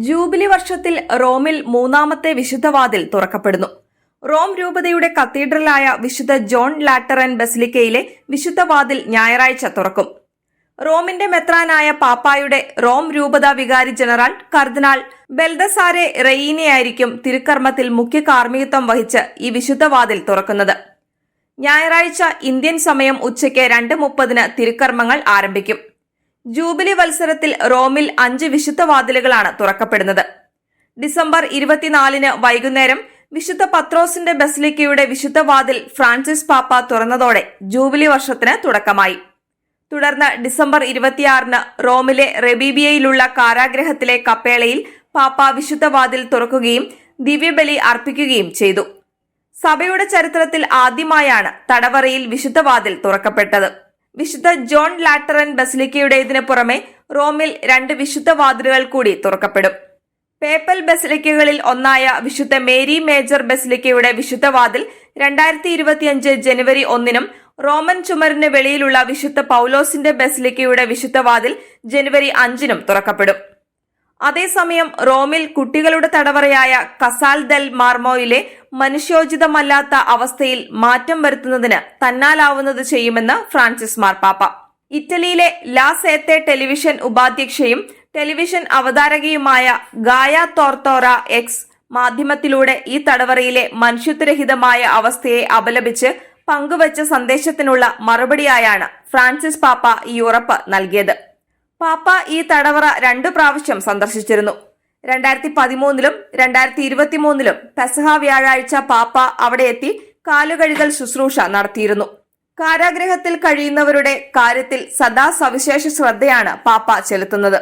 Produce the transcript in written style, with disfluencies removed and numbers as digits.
Jubilee വർഷത്തിൽ റോമിൽ മൂന്നാമത്തെ വിശുദ്ധവാതിൽ തുറക്കപ്പെടുന്നു. റോം രൂപതയുടെ കത്തീഡ്രലായ വിശുദ്ധ ജോൺ ലാറ്ററൻ ബസിലിക്കയിലെ വിശുദ്ധവാതിൽ ഞായറാഴ്ച തുറക്കും. റോമിന്റെ മെത്രാനായ പാപ്പായുടെ റോം രൂപത വികാരി ജനറൽ കർദിനാൾ ബെൽദസാരെ റെയീനയായിരിക്കും തിരുക്കർമ്മത്തിൽ മുഖ്യ കാർമ്മികത്വം വഹിച്ച് ഈ വിശുദ്ധവാതിൽ തുറക്കുന്നത്. ഞായറാഴ്ച ഇന്ത്യൻ സമയം ഉച്ചയ്ക്ക് 2:30 തിരുക്കർമ്മങ്ങൾ ആരംഭിക്കും. ജൂബിലി വത്സരത്തിൽ റോമിൽ 5 വിശുദ്ധവാതിലുകളാണ് തുറക്കപ്പെടുന്നത്. ഡിസംബർ 24 വൈകുന്നേരം വിശുദ്ധ പത്രോസിന്റെ ബസിലിക്കയുടെ വിശുദ്ധവാതിൽ ഫ്രാൻസിസ് പാപ്പ തുറന്നതോടെ ജൂബിലി വർഷത്തിന് തുടക്കമായി. തുടർന്ന് ഡിസംബർ 26 റോമിലെ റെബീബിയയിലുള്ള കാരാഗ്രഹത്തിലെ കപ്പേളയിൽ പാപ്പ വിശുദ്ധവാതിൽ തുറക്കുകയും ദിവ്യബലി അർപ്പിക്കുകയും ചെയ്തു. സഭയുടെ ചരിത്രത്തിൽ ആദ്യമായാണ് തടവറയിൽ വിശുദ്ധവാതിൽ തുറക്കപ്പെട്ടത്. വിശുദ്ധ ജോൺ ലാറ്ററൻ ബസിലിക്കയുടേതിനു പുറമെ റോമിൽ 2 വിശുദ്ധവാതിലുകൾ കൂടി തുറക്കപ്പെടും. പേപ്പൽ ബസിലിക്കകളിൽ ഒന്നായ വിശുദ്ധ മേരി മേജർ ബസിലിക്കയുടെ വിശുദ്ധവാതിൽ 2025 ജനുവരി 1 റോമൻ ചുമരിന് വെളിയിലുള്ള വിശുദ്ധ പൗലോസിന്റെ ബസിലിക്കയുടെ വിശുദ്ധവാതിൽ ജനുവരി 5 തുറക്കപ്പെടും. അതേസമയം റോമിൽ കുട്ടികളുടെ തടവറയായ കസാൽ ദെൽ മാർമോയിലെ മനുഷ്യോചിതമല്ലാത്ത അവസ്ഥയിൽ മാറ്റം വരുത്തുന്നതിന് തന്നാലാവുന്നത് ചെയ്യുമെന്ന് ഫ്രാൻസിസ് മാർപ്പാപ്പ. ഇറ്റലിയിലെ ലാ സേത്തെ ടെലിവിഷൻ ഉപാധ്യക്ഷയും ടെലിവിഷൻ അവതാരകയുമായ ഗായ തോർത്തോറ എക്സ് മാധ്യമത്തിലൂടെ ഈ തടവറയിലെ മനുഷ്യത്വരഹിതമായ അവസ്ഥയെ അപലപിച്ച് പങ്കുവച്ച സന്ദേശത്തിനുള്ള മറുപടിയായാണ് ഫ്രാൻസിസ് പാപ്പ ഈ ഉറപ്പ് നൽകിയത്. പാപ്പ ഈ തടവറ 2 പ്രാവശ്യം സന്ദർശിച്ചിരുന്നു. 2013 2023 പെസഹ വ്യാഴാഴ്ച പാപ്പ അവിടെ എത്തി കാലുകഴുകൽ ശുശ്രൂഷ നടത്തിയിരുന്നു. കാരാഗ്രഹത്തിൽ കഴിയുന്നവരുടെ കാര്യത്തിൽ സദാ സവിശേഷ ശ്രദ്ധയാണ് പാപ്പ ചെലുത്തുന്നത്.